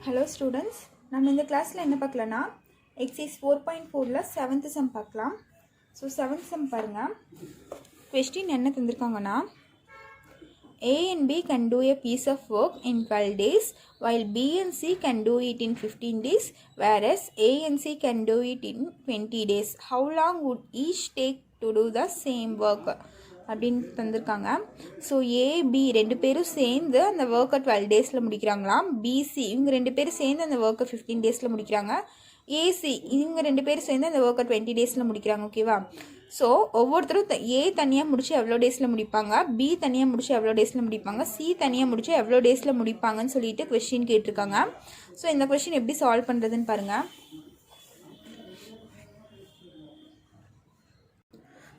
Hello students, நம்ம இந்த கிளாஸ்ல என்ன பார்க்கலாம்னா exercise 4.4ல 7th sum பார்க்கலாம். So 7th sum பாருங்க. Question என்ன தந்திருக்காங்கன்னா A and B can do a piece of work in 12 days while B and C can do it in 15 days whereas A and C can do it in 20 days. How long would each take to do the same work? அப்படின்னு தந்திருக்காங்க. So AB ரெண்டு பேரும் சேர்ந்து அந்த ஒர்க்கை 12 டேஸில் முடிக்கிறாங்களாம். PC இவங்க ரெண்டு பேரும் சேர்ந்து அந்த ஒர்க்கை 15 டேஸில் முடிக்கிறாங்க. ஏசி இவங்க ரெண்டு பேரும் சேர்ந்து அந்த ஒர்க்கை 20 டேஸில் முடிக்கிறாங்க. ஓகேவா? ஸோ ஒவ்வொருத்தரும் ஏ தனியாக முடிச்சு எவ்வளோ டேஸில் முடிப்பாங்க, பி தனியாக முடிச்சு எவ்வளோ டேஸில் முடிப்பாங்க, சி தனியாக முடிச்சு எவ்வளோ டேஸில் முடிப்பாங்கன்னு சொல்லிட்டு கொஸ்டின் கேட்டிருக்காங்க. ஸோ இந்த கொஸ்டின் எப்படி சால்வ் பண்ணுறதுன்னு பாருங்கள்.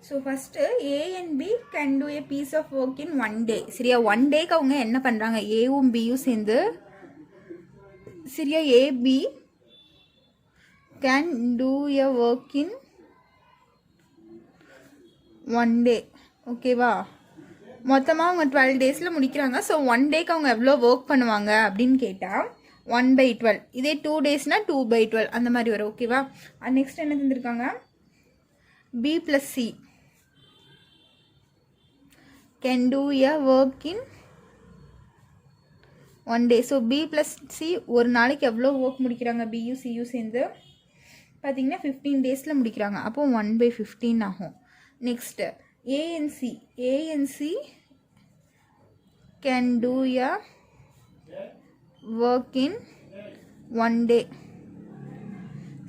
So first A and B can do a piece of work in 1 day. சரியா? 1 டேக்கு அவங்க என்ன பண்ணுறாங்க, ஏவும் பியும் சேர்ந்து சரியா A B can do a work in 1 day. ஓகேவா? மொத்தமாக அவங்க 12 டேஸில் முடிக்கிறாங்க. ஸோ 1 டேக்கு அவங்க எவ்வளோ ஒர்க் பண்ணுவாங்க அப்படின்னு கேட்டால் 1/12. இதே 2 டேஸ்னால் 2/12 அந்த மாதிரி வரும். ஓகேவா? நெக்ஸ்ட் என்ன தந்திருக்காங்க, B plus C can do a work in 1 day. So B plus C ஒரு நாளைக்கு எவ்வளோ ஒர்க் முடிக்கிறாங்க, பியும் சியும் சேர்ந்து பார்த்தீங்கன்னா 15 டேஸில் முடிக்கிறாங்க. அப்போ 1/15 ஆகும். Next ANC can do a work in 1 day.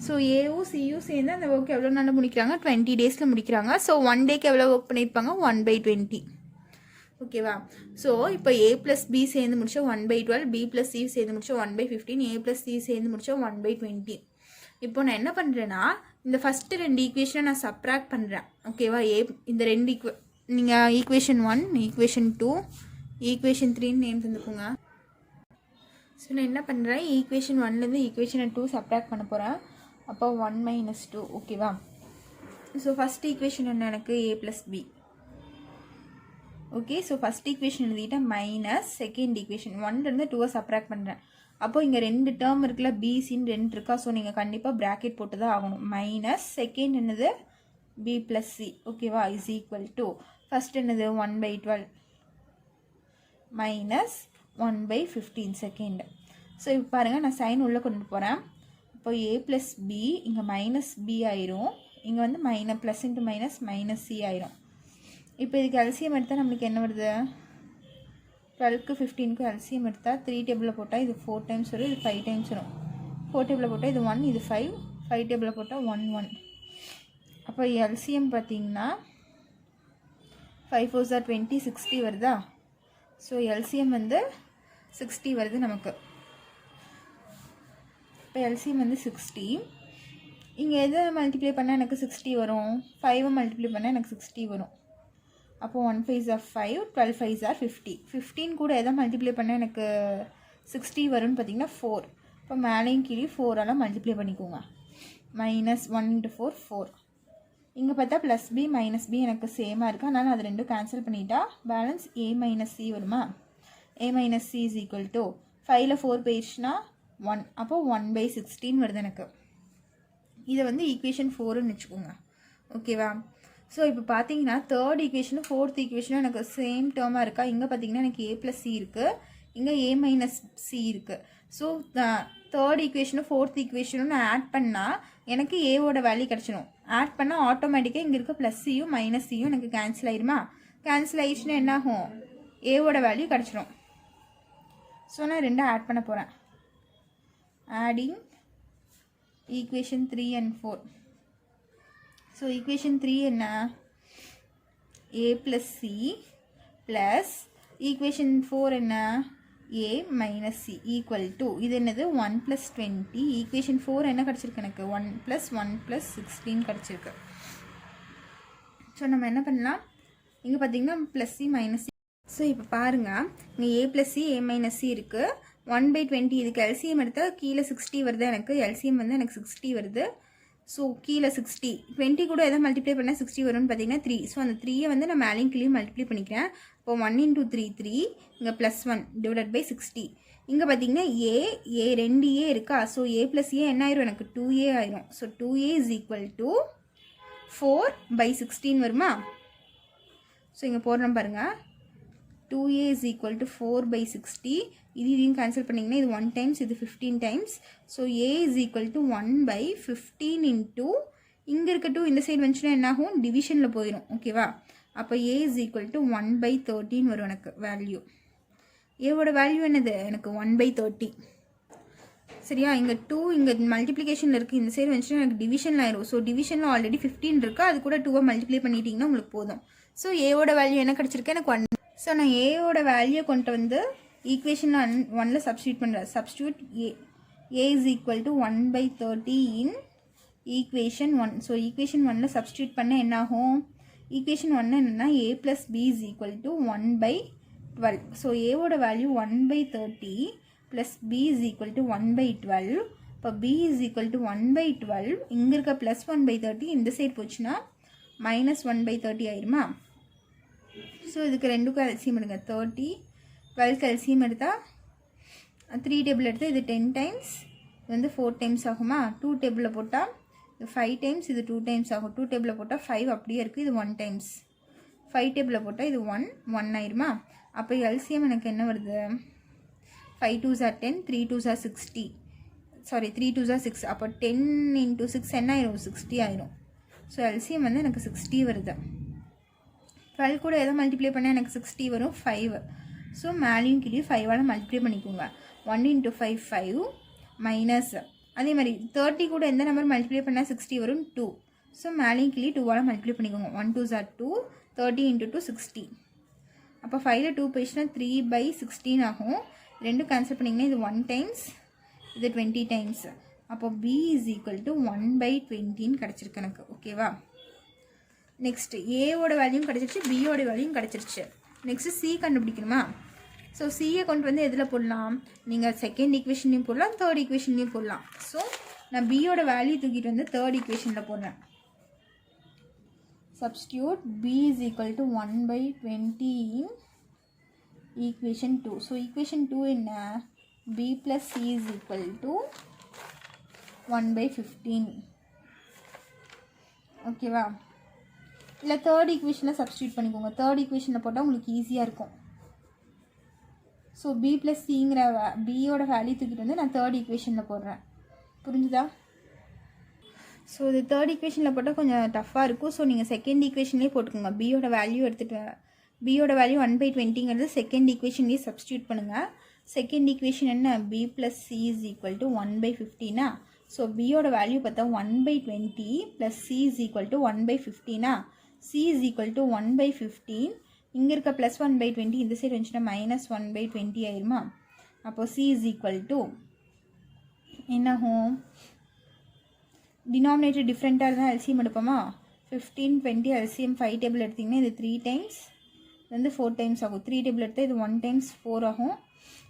So ஏவும் சியும் சேர்ந்து அந்த ஒர்க் எவ்வளோ நாளில் முடிக்கிறாங்க, 20 டேஸில் முடிக்கிறாங்க. ஸோ 1 டேக்கு எவ்வளோ ஒர்க் பண்ணியிருப்பாங்க, 1/20. ஓகேவா? ஸோ இப்போ ஏ ப்ளஸ் பி சேர்ந்து முடிச்சா 1/12, பி ப்ளஸ் சி சேர்ந்து முடிச்சா 1/15, ஏ ப்ளஸ் சி சேர்ந்து முடிச்சா 1/20. இப்போ நான் என்ன பண்ணுறேன்னா இந்த ஃபஸ்ட்டு 2 ஈக்குவேஷனை நான் சப்ராக்ட் பண்ணுறேன். ஓகேவா? இந்த 2 நீங்கள் ஈக்குவேஷன் 1, ஈக்குவேஷன் 2, ஈக்குவேஷன் 3ன்னு நேம் தந்துக்கோங்க. ஸோ நான் என்ன பண்ணுறேன், ஈக்குவேஷன் 1லேருந்து ஈக்குவேஷனை 2 சப்ராக்ட் பண்ண போகிறேன். அப்போ 1 - 2. ஓகேவா? ஸோ ஃபஸ்ட் ஈக்குவேஷன் என்ன எனக்கு, A plus B. Okay, so first equation எழுதிட்டா மைனஸ் செகண்ட் ஈக்குவேஷன் 1லேருந்து 2 சப்ராக்ட் பண்ணுறேன். அப்போ இங்கே 2 டேர்ம் இருக்குல்ல, பிசின்னு 2 இருக்கா. ஸோ நீங்கள் கண்டிப்பாக ப்ராக்கெட் போட்டு தான் ஆகணும். மைனஸ் செகண்ட் என்னது, பி ப்ளஸ் சி. ஓகேவா? இஸ் ஈக்குவல் டு ஃபஸ்ட் என்னது 1/12 மைனஸ் 1/15 செகண்ட். ஸோ இப்போ பாருங்கள், நான் சைன் உள்ளே கொண்டு போகிறேன். இப்போ ஏ ப்ளஸ் பி இங்கே மைனஸ் பி ஆயிரும், இங்கே வந்து ப்ளஸ் இன்ட்டு மைனஸ் சி ஆயிரும். இப்போ இதுக்கு எல்சிஎம் எடுத்தால் நம்மளுக்கு என்ன வருது, 12க்கு 15க்கு எல்சிஎம் எடுத்தால் 3 டேபிளில் போட்டால் இது 4 டைம்ஸ் வரும், இது 5 டைம்ஸ் வரும். 4 டேபிளில் போட்டால் இது 1, இது 5, 5 டேபிளில் போட்டால் 1 1. அப்போ எல்சிஎம் பார்த்தீங்கன்னா 5 4 20, 60 வருதா. ஸோ எல்சிஎம் வந்து 60 வருது நமக்கு. இப்போ எல்சிஎம் வந்து 60. இங்கே எதை மல்டிப்ளை பண்ணால் எனக்கு 60 வரும், 5 மல்டிப்ளை பண்ணால் எனக்கு 60 வரும். அப்போ 1 5s are 5, 12 5s are 50. 15 கூட எதை மல்டிப்ளை பண்ணால் எனக்கு 60 வரும்னு பார்த்தீங்கன்னா 4. இப்போ மேலேயும் கீழே 4ஆல் மல்டிப்ளை பண்ணிக்கோங்க. மைனஸ் 1 × 4 4. இங்கே பார்த்தா ப்ளஸ் பி மைனஸ் பி எனக்கு சேமாக இருக்குது, அதனால் அது ரெண்டும் கேன்சல் பண்ணிட்டா பேலன்ஸ் A - C வருமா. A - C is equal to 5ல் 4 போயிடுச்சுன்னா 1. அப்போ 1/16 வருது எனக்கு. இதை வந்து ஈக்குவேஷன் 4ன்னு வச்சுக்கோங்க. ஓகேவா? ஸோ இப்போ பார்த்தீங்கன்னா தேர்ட் ஈக்குவேஷனும் ஃபோர்த் ஈக்குவேஷனும் எனக்கு சேம் டேர்மாக இருக்கா. இங்கே பார்த்தீங்கன்னா எனக்கு A + C இருக்குது, இங்கே A - C இருக்குது. ஸோ தேர்ட் ஈக்குவேஷனும் ஃபோர்த் ஈக்குவேஷனும் நான் ஆட் பண்ணால் எனக்கு ஏவோட வேல்யூ கிடச்சிடும். ஆட் பண்ணால் ஆட்டோமேட்டிக்காக இங்கே இருக்க ப்ளஸ் சியும் மைனஸ் சியும் எனக்கு கேன்சல் ஆகிடுமா. கேன்சல் ஆகிடுச்சுன்னா என்ன ஆகும், ஏவோட வேல்யூ கிடச்சிடும். ஸோ நான் 2 ஆட் பண்ண போகிறேன். Adding equation 3 and 4. So equation 3 என்ன, A + C ப்ளஸ் ஈக்குவேஷன் 4 என்ன, A - C ஈக்குவல் டு இது என்னது 1 + 20. ஈக்குவேஷன் 4 என்ன கிடச்சிருக்கு எனக்கு, 1 + 1 + 16 கிடச்சிருக்கு. ஸோ நம்ம என்ன பண்ணலாம், இங்கே பார்த்தீங்கன்னா plus C minus C. So இப்போ பாருங்கள், இங்கே A + C A - C இருக்குது. 1/20 இதுக்கு எல்சிஎம் எடுத்தால் கீழே 60 வருது எனக்கு. எல்சிஎம் வந்து எனக்கு 60 வருது. ஸோ கீழே 60, 20 கூட எதை மல்டிப்ளை பண்ணால் 60 வரும்னு பார்த்தீங்கன்னா 3. ஸோ அந்த 3யை வந்து நான் மேலேயும் கீழே மல்டிப்ளை பண்ணிக்கிறேன். இப்போ 1 × 3 3, இங்கே +1 / 60. இங்கே பார்த்தீங்கன்னா ஏ 2a இருக்கா. ஸோ a + a என்ன ஆயிரும் எனக்கு 2a ஆயிரும். ஸோ 2a = 4/16 வருமா. ஸோ இங்கே போடுறோம் பாருங்கள். 2a = 4/60. இதையும் கேன்சல் பண்ணிங்கன்னா இது 1 டைம்ஸ், இது 15 டைம்ஸ். ஸோ a = 1/15 இன்ட்டு இங்கே இருக்க 2 இந்த சைடு வந்துச்சுன்னா என்னாகும், டிவிஷனில் போயிடும். ஓகேவா. அப்போ a = 1/13 வரும் எனக்கு வேல்யூ. ஏவோட வேல்யூ என்னது எனக்கு 1/30. சரியா. இங்கே 2 இங்கே மல்டிப்ளிகேஷனில் இருக்குது, இந்த சைடு வந்துச்சுன்னா எனக்கு டிவிஷனில் ஆயிரும். ஸோ டிவிஷனில் ஆல்ரெடி 15 இருக்குது, அது கூட 2 மல்டிப்ளை பண்ணிட்டீங்கன்னா உங்களுக்கு போதும். ஸோ ஏவோட வேல்யூ என்ன கிடச்சிருக்கு எனக்கு 1. ஸோ நான் ஏவோட வேல்யூ கொண்டு வந்து ஈக்குவேஷன் 1ல் சப்ஸ்டியூட் பண்ணுறேன். Substitute a = 1/30 in equation 1. So equation 1ல் சப்ஸ்டியூட் பண்ண என்னாகும், ஈக்குவேஷன் 1 என்னென்னா a + b = 1/12. ஸோ ஏவோட வேல்யூ 1/30 ப்ளஸ் b = 1/12. இப்போ b = 1/12. இங்கே இருக்க ப்ளஸ் 1/30 இந்த சைடு போச்சுன்னா -1/30 ஆயிருமா. ஸோ இதுக்கு ரெண்டுக்கும் எல்சியம் எடுங்க. 30 12 எல்சியம் எடுத்தால் 3 டேபிள் எடுத்தால் இது 10 டைம்ஸ், இது வந்து 4 டைம்ஸ் ஆகுமா. 2 டேபிளில் போட்டால் இது 5 டைம்ஸ், இது 2 டைம்ஸ் ஆகும். 2 டேபிளில் போட்டால் 5 அப்படியே இருக்குது, இது 1 டைம்ஸ். 5 டேபிளில் போட்டால் இது 1 ஆயிருமா. அப்போ எல்சியம் எனக்கு என்ன வருது, 5 2s are 10, 3 2s are 60. Sorry 3 2s are 6. அப்போ 10 × 6 என்ன ஆயிரும், 60 ஆயிரும். ஸோ எல்சியம் வந்து எனக்கு 60 வருது. 12 கூட எதை மல்டிப்ளை பண்ணால் எனக்கு 60 வரும், 5. ஸோ மேலேயும் கீழே 5ஆல் மல்டிப்ளை பண்ணிக்கோங்க. 1 × 5 5 மைனஸ் அதே மாதிரி 30 கூட எந்த நம்பர் மல்டிப்ளை பண்ணால் 60 வரும், 2. ஸோ மேலேயும் கீழே 2ஆல் மல்டிப்ளை பண்ணிக்கோங்க. 1 2s are 2, 30 × 2 60. அப்போ 5ல் 2 போயிடுச்சுன்னா 3/16 ஆகும். ரெண்டும் கேன்சல் பண்ணிங்கன்னா இது 1 டைம்ஸ், இது 20 டைம்ஸ். அப்போ b = 1/20 கிடச்சிருக்கு எனக்கு. ஓகேவா. நெக்ஸ்ட் ஏவோட வேல்யூம் கிடச்சிருச்சு, பியோட வேல்யூம் கிடச்சிருச்சு. நெக்ஸ்ட்டு சி கண்டுபிடிக்கணுமா. ஸோ சியை கொண்டு வந்து எதில் போடலாம், நீங்கள் செகண்ட் ஈக்குவேஷன்லையும் போடலாம், தேர்ட் ஈக்குவேஷன்லையும் போடலாம். ஸோ நான் பியோட வேல்யூ தூக்கிட்டு வந்து தேர்ட் ஈக்குவேஷனில் போடுறேன். சப்ஸ்டியூட் b = 1/20 இன் ஈக்குவேஷன் 2. ஸோ ஈக்குவேஷன் 2 என்ன, b + c = 1/15. ஓகேவா. இல்லை தேர்ட் ஈக்குவேஷனில் சப்ஸ்டியூட் பண்ணிக்கோங்க. தேர்ட் ஈக்குவேஷனில் போட்டால் உங்களுக்கு ஈஸியாக இருக்கும். ஸோ b + cங்கிற பியோட வேல்யூ தூக்கிட்டு வந்து நான் தேர்ட் ஈக்குவேஷனில் போடுறேன். புரிஞ்சுதா. ஸோ இது தேர்ட் ஈக்குவேஷனில் போட்டால் கொஞ்சம் டஃப்பாக இருக்கும். ஸோ நீங்கள் செகண்ட் ஈக்குவேஷன்லேயே போட்டுக்கோங்க. பியோட வேல்யூ எடுத்துகிட்டு, பியோட வேல்யூ 1/20ங்கிறது செகண்ட் ஈக்குவேஷன்லேயே சப்ஸ்டியூட் பண்ணுங்கள். செகண்ட் ஈக்குவேஷன் என்ன, b + c = 1/15. ஸோ பியோட வேல்யூ பார்த்தா 1/20 ப்ளஸ் c = 1/15. c = 1/15. இங்கே இருக்க ப்ளஸ் 1/20 இந்த சைடு வந்துச்சுன்னா -1/20 ஆயிருமா. அப்போ c = என்னாகும், டினாமினேட்டர் டிஃப்ரெண்ட்டாக இருந்தால் எல்சிஎம் எடுப்போமா. 15 20 எல்சிஎம் 5 டேபிள் எடுத்திங்கன்னா இது 3 டைம்ஸ், இது வந்து 4 டைம்ஸ் ஆகும். 3 டேபிள் எடுத்தால் இது 1 டைம்ஸ் 4 ஆகும்.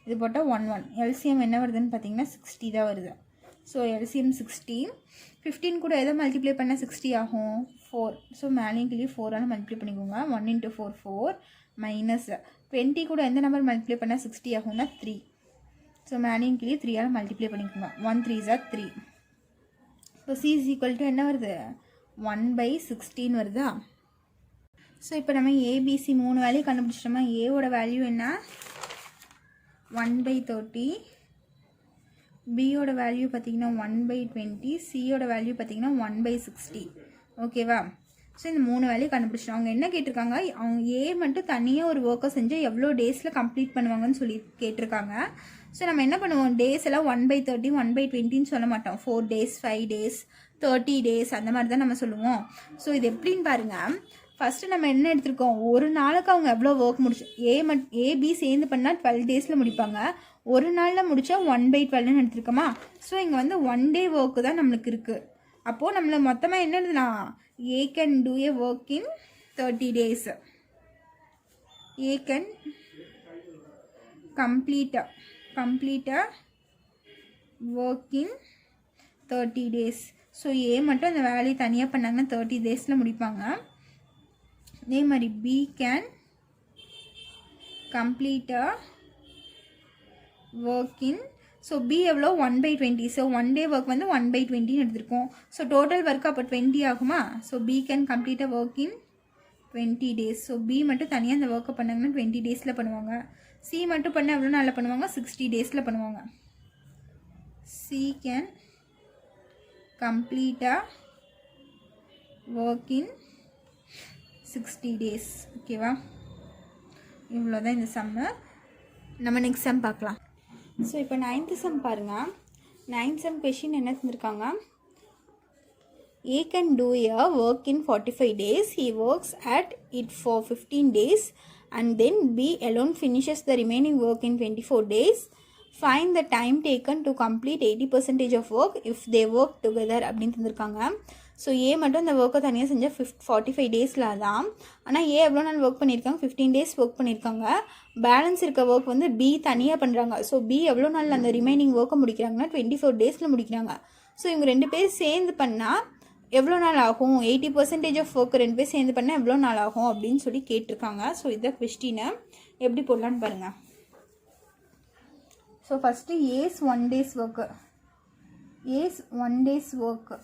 இது போட்டால் 1 1. எல்சிஎம் என்ன வருதுன்னு பார்த்தீங்கன்னா 60 தான் வருது. So LCM 60. 15 கூட எதை மல்டிப்ளை பண்ணால் 60 ஆகும், 4. ஸோ மேலேயும் கீழே 4ஆல் மல்டிப்ளை பண்ணிக்கோங்க. 1 × 4 4 மைனஸ் 20 கூட எந்த நம்பர் மல்டிப்ளை பண்ணால் 60 ஆகும்னா 3. ஸோ மேலேயும் கீழே 3ஆல் மல்டிப்ளை பண்ணிக்கோங்க. 1 3s are 3. ஸோ c = என்ன வருது, 1/16 வருதா. ஸோ இப்போ நம்ம ஏபிசி 3 வேல்யூ கண்டுபிடிச்சிட்டோமா. ஏவோட வேல்யூ என்ன, 1/30. பியோட வேல்யூ பார்த்திங்கன்னா 1/20. சியோட வேல்யூ பார்த்திங்கன்னா 1/60. ஓகேவா. ஸோ இந்த 3 வேல்யூ கண்டுபிடிச்சிட்டோம். அவங்க என்ன கேட்டிருக்காங்க, அவங்க ஏ மட்டும் தனியாக ஒரு ஒர்க்கை செஞ்சால் எவ்வளோ டேஸில் கம்ப்ளீட் பண்ணுவாங்கன்னு சொல்லி கேட்டிருக்காங்க. ஸோ நம்ம என்ன பண்ணுவோம், டேஸ் எல்லாம் 1/30 1/20ன்னு சொல்ல மாட்டோம். 4 days 5 days 30 days அந்த மாதிரி தான் நம்ம சொல்லுவோம். ஸோ இது எப்படின்னு பாருங்கள். ஃபஸ்ட்டு நம்ம என்ன எடுத்திருக்கோம், ஒரு நாளுக்கு அவங்க எவ்வளோ ஒர்க் முடிச்சு, ஏபி சேர்ந்து பண்ணால் 12 daysல முடிப்பாங்க. ஒரு நாளில் முடித்தா 1/12ன்னு எடுத்துருக்கோமா. ஸோ இங்கே வந்து 1 day ஒர்க்கு தான் நம்மளுக்கு இருக்குது. அப்போது நம்மளை மொத்தமாக என்ன எழுதலாம், A can do a work in 30 days. A can complete work in 30 days. So A மட்டும் அந்த வேலையை தனியாக பண்ணாங்கன்னா 30 daysல முடிப்பாங்க. அதே மாதிரி B can complete work in so B எவ்வளோ 1/20. ஸோ 1 day ஒர்க் வந்து 1/20 எடுத்திருக்கோம். ஸோ டோட்டல் ஒர்க் அப்போ 20 ஆகுமா? So B can complete a work in 20 days. So B மட்டும் தனியாக அந்த ஒர்க்கை பண்ணாங்கன்னா 20 daysல பண்ணுவாங்க. சி மட்டும் பண்ண எவ்வளோ நாளில் பண்ணுவாங்க? 60 daysல பண்ணுவாங்க. C can complete a work in 60 days. ஓகேவா? இவ்வளோதான் இந்த சம்மு. நம்ம நெக்ஸ்ட் சம் பார்க்கலாம். ஸோ இப்போ 9th சம் பாருங்கள். 9th சம் கொஷின் என்ன தந்திருக்காங்க? A can do a work in 45 days. He works at it for 15 days and then B alone finishes the remaining work in 24 days. Find the time taken to complete 80% of work if they work together அப்படின்னு தந்திருக்காங்க. So A மட்டும் இந்த ஒர்க்கை தனியாக செஞ்சால் 45 daysல தான். ஆனால் ஏ எவ்வளோ நாள் ஒர்க் பண்ணியிருக்காங்க? 15 days ஒர்க் பண்ணியிருக்காங்க. பேலன்ஸ் இருக்க ஒர்க் வந்து பி தனியாக பண்ணுறாங்க. ஸோ பி எவ்வளோ நாள் அந்த ரிமைனிங் ஒர்க்கை முடிக்கிறாங்கன்னா 24 daysல முடிக்கிறாங்க. ஸோ இவங்க 2 பேர் சேர்ந்து பண்ணால் எவ்வளோ நாள் ஆகும்? 80% ஆஃப் ஒர்க் 2 பேர் சேர்ந்து பண்ணால் எவ்வளோ நாள் ஆகும் அப்படின்னு சொல்லி கேட்டிருக்காங்க. ஸோ இதை கொஸ்டினை எப்படி போடலான்னு பாருங்கள். So first A's 1 days work. A's 1 days work.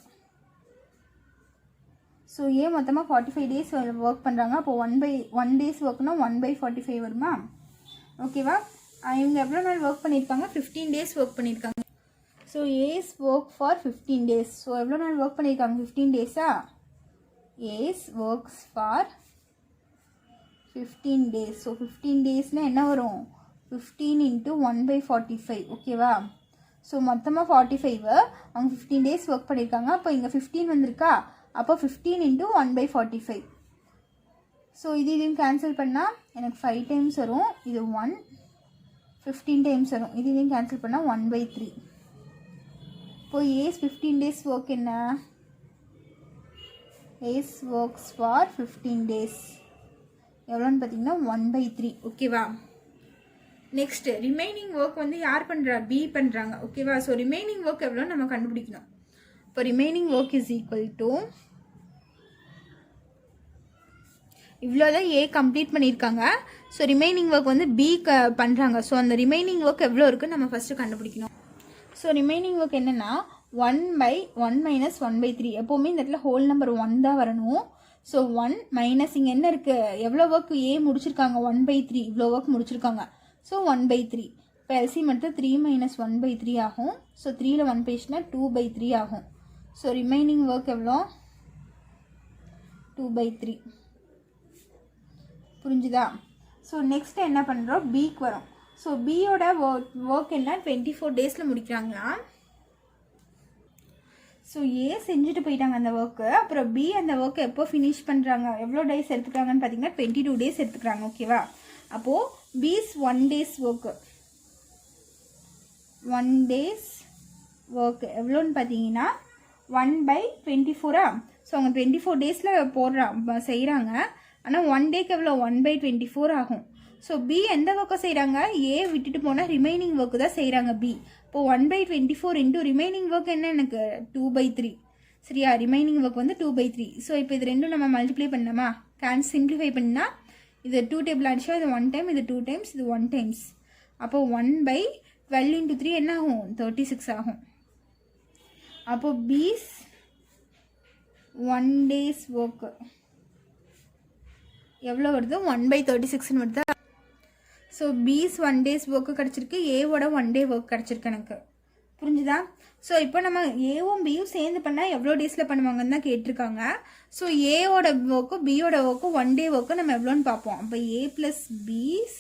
So A மொத்தமாக 45 days ஒர்க் பண்ணுறாங்க. அப்போ 1 days ஒர்க்னா 1/45 வருமா? ஓகேவா? இவங்க எவ்வளோ நாள் ஒர்க் பண்ணியிருக்காங்க? 15 days ஒர்க் பண்ணியிருக்காங்க. So A's work for 15 days. So எவ்வளோ நாள் ஒர்க் பண்ணியிருக்காங்க? 15 daysா? A's works for 15 days. So 15 daysனால் என்ன வரும்? 15 × 1/45. ஓகேவா? ஸோ மொத்தமாக 45 அவங்க 15 days ஒர்க் பண்ணியிருக்காங்க. அப்போ இங்கே 15 வந்திருக்கா? அப்போ 15 × 1/45. ஸோ இதையும் கேன்சல் பண்ணால் எனக்கு 5 times வரும். இது 1 15 times வரும். இதையும் கேன்சல் பண்ணால் 1/3. இப்போ ஏஸ் 15 days ஒர்க் என்ன? ஏஸ் ஒர்க்ஸ் ஃபார் 15 days எவ்வளோன்னு பார்த்தீங்கன்னா 1/3. ஓகேவா? நெக்ஸ்ட் ரிமைனிங் ஒர்க் வந்து யார் பண்ணுறா? பி பண்ணுறாங்க. ஓகேவா? ஸோ ரிமைனிங் ஒர்க் எவ்வளோ நம்ம கண்டுபிடிக்கணும். இப்போ remaining work is equal to இவ்வளோதான் ஏ கம்ப்ளீட் பண்ணியிருக்காங்க. ஸோ ரிமைனிங் ஒர்க் வந்து பி பண்ணுறாங்க. ஸோ அந்த ரிமைனிங் ஒர்க் எவ்வளோ இருக்குன்னு நம்ம ஃபஸ்ட்டு கண்டுபிடிக்கணும். ஸோ ரிமைனிங் ஒர்க் என்னென்னா 1/1 - 1/3. எப்போவுமே இந்த இடத்துல ஹோல் நம்பர் 1 தான் வரணும். ஸோ 1 மைனஸ் இங்கே என்ன இருக்குது? எவ்வளோ ஒர்க் ஏ முடிச்சிருக்காங்க? 1/3. இவ்வளோ ஒர்க் முடிச்சிருக்காங்க. ஸோ 1/3. இப்போ எல்சிஎம் எடுத்து 3 - 1/3 ஆகும். ஸோ 3ல் 1 போயிடுச்சுன்னா 2/3 ஆகும். ஸோ ரிமைனிங் ஒர்க் எவ்வளோ? 2/3. புரிஞ்சுதா? ஸோ நெக்ஸ்ட் என்ன பண்ணுறோம்? பிக்கு வரும். ஸோ பியோட ஒர்க் என்ன? 24 daysல முடிக்கிறாங்களா? ஸோ ஏ செஞ்சுட்டு போயிட்டாங்க அந்த ஒர்க்கு. அப்புறம் பி அந்த ஒர்க்கை எப்போ ஃபினிஷ் பண்ணுறாங்க? எவ்வளோ டேஸ் எடுத்துக்கிறாங்கன்னு பார்த்தீங்கன்னா 22 days எடுத்துக்கிறாங்க. ஓகேவா? அப்போது பிஸ் 1 days ஒர்க்கு 1 days ஒர்க்கு எவ்வளோன்னு பார்த்தீங்கன்னா 1/24. ஸோ அவங்க 24 daysல செய்கிறாங்க. ஆனால் 1 dayக்கு எவ்வளோ? 1/24 ஆகும். ஸோ பி எந்த ஒர்க்கை செய்கிறாங்க? ஏ விட்டுட்டு போனால் ரிமைனிங் ஒர்க்கு தான் செய்கிறாங்க பி. இப்போது 1/24 இன்ட்டு ரிமைனிங் ஒர்க் என்ன? எனக்கு 2/3. சரியா? ரிமைனிங் ஒர்க் வந்து 2/3. ஸோ இப்போ இது ரெண்டும் நம்ம மல்டிப்ளை பண்ணலாமா? சிம்பிளிஃபை பண்ணால் இது 2 டேபிள் அடிச்சா இது 1 time, இது 2 times, இது 1 times. அப்போது 1/12 × 3 என்ன ஆகும்? 36 ஆகும். அப்போது பீஸ் 1 days ஒர்க்கு எவ்வளோ வருது? 1/36 வருது. ஸோ பிஸ் 1 days ஒர்க்கு கிடச்சிருக்கு. ஏவோட 1 day ஒர்க் கிடச்சிருக்கு எனக்கு. புரிஞ்சுதா? ஸோ இப்போ நம்ம ஏவும் பியும் சேர்ந்து பண்ணால் எவ்வளோ டேஸில் பண்ணுவாங்கன்னு தான் கேட்டிருக்காங்க. ஸோ ஏவோட ஒர்க்கும் பியோட ஒர்க்கும் 1 day ஒர்க்கு நம்ம எவ்வளோன்னு பார்ப்போம். அப்போ ஏ ப்ளஸ் பிஸ்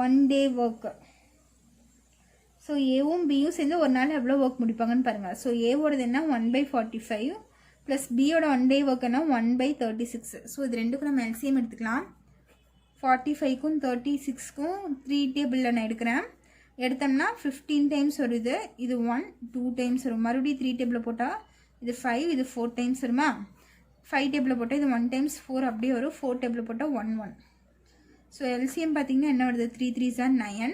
1 day ஒர்க்கு. ஸோ ஏவும் பியும் சேர்ந்து ஒரு நாள் எவ்வளோ ஒர்க் முடிப்பாங்கன்னு பாருங்கள். ஸோ ஏவோடது என்ன? 1/45 ப்ளஸ் பியோட 1 day ஒர்க்குன்னா 1/36. ஸோ இது ரெண்டுக்கும் நம்ம எல்சிஎம் எடுத்துக்கலாம். 45க்கும் 36க்கும் 3 டேபிளில் நான் எடுக்கிறேன். எடுத்தோம்னா 15 times வருது. இது 1 2 times வரும். மறுபடியும் 3 டேபிளில் போட்டால் இது 5 இது 4 times வருமா? 5 டேபிளில் போட்டால் இது 1 times 4 அப்படியே வரும். 4 டேபிளில் போட்டால் 1 1. ஸோ எல்சிஎம் பார்த்தீங்கன்னா என்ன வருது? 3 3s are 9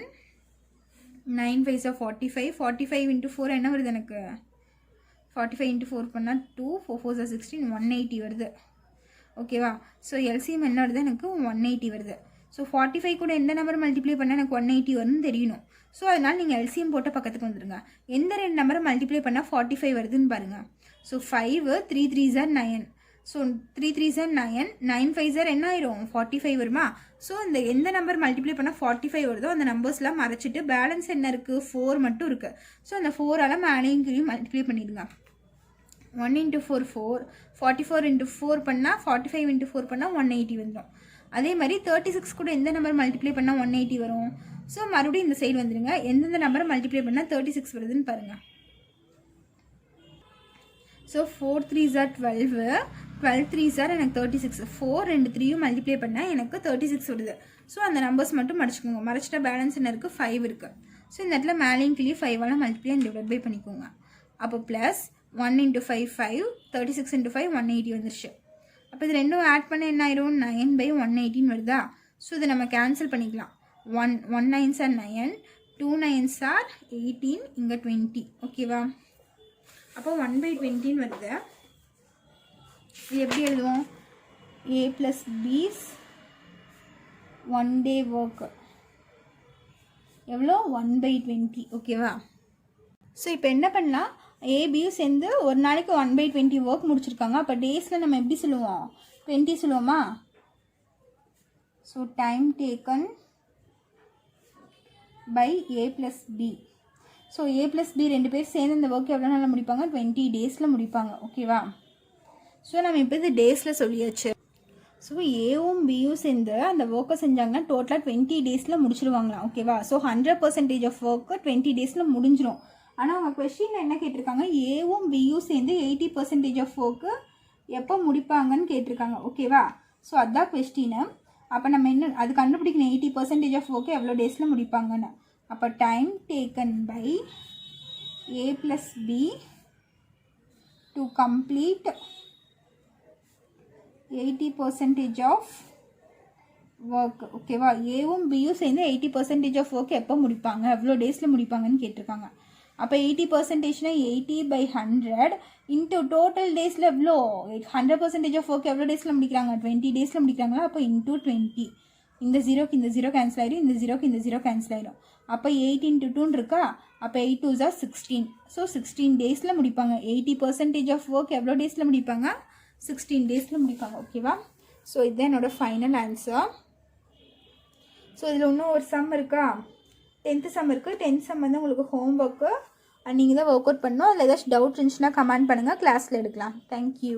9 5s are 45. 45 × 4 என்ன வருது எனக்கு? 45 × 4 பண்ணால் 2 4 4s are 16 180 வருது. ஓகேவா? ஸோ எல்சிஎம் என்ன வருது? எனக்கு 180 வருது. ஸோ 45 கூட எந்த நம்பர் மல்டிப்ளை பண்ணால் எனக்கு 180 வரும்னு தெரியணும். ஸோ அதனால் நீங்கள் எல்சிஎம் போட்ட பக்கத்துக்கு வந்துடுங்க. எந்த 2 நம்பரை மல்டிப்ளை பண்ணால் 45 வருதுன்னு பாருங்கள். So 5 3 3s are 9. So 3 3s are 9, 9 5s are என்ன ஆயிரும் 45 வருமா. ஸோ இந்த எந்த நம்பர் மல்டிப்ளை பண்ணால் 45 வருதோ அந்த நம்பர்ஸ்லாம் மறைச்சிட்டு பேலன்ஸ் என்ன இருக்குது 4 மட்டும் இருக்குது. ஸோ அந்த 4ஆல் மேலேயும் கீழே மல்டிப்ளை பண்ணிடுங்க. 1 × 4 4, 44 × 4 பண்ணால் 45 × 4 பண்ணால் 180 வந்துடும். அதே மாதிரி 36 கூட எந்த நம்பர் மல்டிப்ளை பண்ணால் 180 வரும். ஸோ மறுபடியும் இந்த சைடு வந்துடுங்க. எந்தெந்த நம்பரை மல்டிப்ளை பண்ணால் 36 வருதுன்னு பாருங்கள். So 4 3s are 12, 12 3s are எனக்கு 36. 4 2 3யும் மல்டிப்ளை பண்ணால் எனக்கு 36 வருது. ஸோ அந்த நம்பர்ஸ் மட்டும் மறைச்சிக்கோங்க. மறைச்சிட்டா பேலன்ஸ் என்ன இருக்குது 5 இருக்குது. ஸோ இந்த இடத்துல மேலேயும் கீழே 5ஆல் மல்டிப்ளை அண்ட் டிவைட் பை பண்ணிக்கோங்க. அப்போ ப்ளஸ் 1 × 5 5, 36 × 5 180 வந்துருச்சு. அப்போ இது ரெண்டும் ஆட் பண்ண என்ன ஆயிரும் 9/180 வருதா. ஸோ இதை நம்ம கேன்சல் பண்ணிக்கலாம். 1 9s are 9, 2 9s are 18, இங்கே 20. ஓகேவா. அப்போ 1/20 வருது. இது எப்படி எழுதுவோம் a + b's 1 day work எவ்வளோ 1/20. ஓகேவா. ஸோ இப்போ என்ன பண்ணலாம் ஏபியும் சேர்ந்து ஒரு நாளைக்கு 1/20 ஒர்க் முடிச்சிருக்காங்க. அப்போ டேஸில் நம்ம எப்படி சொல்லுவோம் 20 சொல்லுவோமா. So time taken by a + b. So a + b 2 பேர் சேர்ந்து இந்த ஒர்க் எவ்வளோ நாளில் முடிப்பாங்க 20 டேஸில் முடிப்பாங்க. ஓகேவா. ஸோ நம்ம இப்போ இது டேஸில் சொல்லியாச்சு. ஸோ ஏவும் பியும் சேர்ந்து அந்த ஒர்க்கை செஞ்சாங்கன்னா டோட்டலாக 20 டேஸில் முடிச்சிருவாங்களாம். ஓகேவா. ஸோ 100% ஆஃப் ஒர்க்கு 20 டேஸில் முடிஞ்சிடும். ஆனால் அவங்க கொஸ்டினில் என்ன கேட்டிருக்காங்க ஏவும் பியும் சேர்ந்து 80% ஆஃப் ஒர்க்கு எப்போ முடிப்பாங்கன்னு கேட்டிருக்காங்க. ஓகேவா. ஸோ அதுதான் கொஸ்டினு. அப்போ நம்ம என்ன அது கண்டுபிடிக்கணும் 80% ஆஃப் ஒர்க்கு எவ்வளோ டேஸில் முடிப்பாங்கன்னு. அப்போ time taken by a + b to complete 80% of work. ஓகேவா. ஏவும் பியும் சேர்ந்து 80% ஆஃப் ஒர்க் எப்போ முடிப்பாங்க எவ்வளோ டேஸில் முடிப்பாங்கன்னு கேட்டிருக்காங்க. அப்போ 80%னா 80/100 இன்ட்டு டோட்டல் டேஸில் எவ்வளோ 100% ஆஃப் ஒர்க் எவ்வளோ டேஸில் முடிக்கிறாங்க 20 டேஸில் முடிக்கிறாங்களா. அப்போ இன்ட்டு 20. இந்த 0க்கு இந்த 0 கேன்சல் ஆயிடும், இந்த 0க்கு இந்த 0 கேன்சல் ஆயிடும். அப்போ 8 × 2 இருக்கா. அப்போ 8 2s are 16. ஸோ 16 டேஸில் முடிப்பாங்க. 80% ஆஃப் ஒர்க் எவ்வளோ டேஸில் முடிப்பாங்க 16 டேஸில் முடிப்பாங்க. ஓகேவா. ஸோ இதுதான் என்னோட ஃபைனல் ஆன்சர். ஸோ இதில் இன்னும் ஒரு சம் இருக்கா 10th சம் இருக்குது. 10th சம் வந்து உங்களுக்கு ஹோம் ஒர்க்கு நீங்கள் தான் ஒர்க் அவுட் பண்ணணும். அதில் ஏதாச்சும் டவுட் இருந்துச்சுன்னா கமெண்ட் பண்ணுங்கள், கிளாஸில் எடுக்கலாம். தேங்க்யூ.